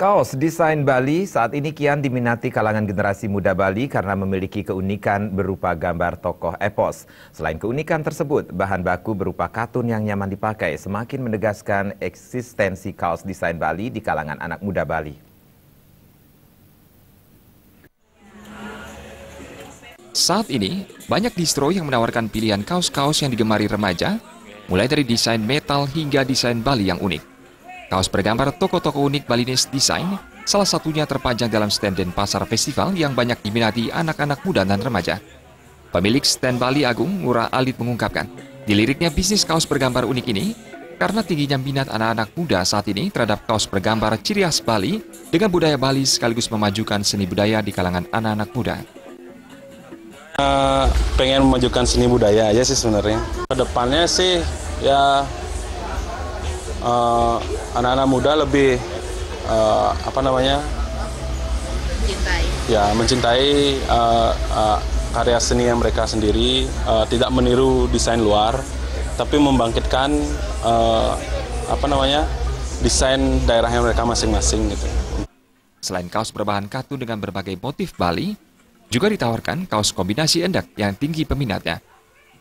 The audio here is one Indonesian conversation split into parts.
Kaos desain Bali saat ini kian diminati kalangan generasi muda Bali karena memiliki keunikan berupa gambar tokoh epos. Selain keunikan tersebut, bahan baku berupa katun yang nyaman dipakai semakin menegaskan eksistensi kaos desain Bali di kalangan anak muda Bali. Saat ini, banyak distro yang menawarkan pilihan kaos-kaos yang digemari remaja, mulai dari desain metal hingga desain Bali yang unik. Kaos bergambar tokoh-tokoh unik Balinese Design, salah satunya terpajang dalam stand Denpasar Festival yang banyak diminati anak-anak muda dan remaja. Pemilik stand Bali Agung, Ngurah Alit mengungkapkan, diliriknya bisnis kaos bergambar unik ini karena tingginya minat anak-anak muda saat ini terhadap kaos bergambar ciri khas Bali dengan budaya Bali sekaligus memajukan seni budaya di kalangan anak-anak muda. Pengen memajukan seni budaya aja sih sebenarnya. Kedepannya sih ya anak-anak muda lebih mencintai karya seni yang mereka sendiri, tidak meniru desain luar, tapi membangkitkan desain daerahnya mereka masing-masing gitu. Selain kaos berbahan katun dengan berbagai motif Bali, juga ditawarkan kaos kombinasi endak yang tinggi peminatnya.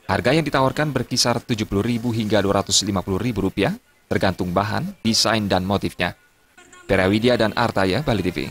Harga yang ditawarkan berkisar Rp70.000 hingga Rp250.000, tergantung bahan, desain, dan motifnya. Pera Widya dan Artaya, Bali TV.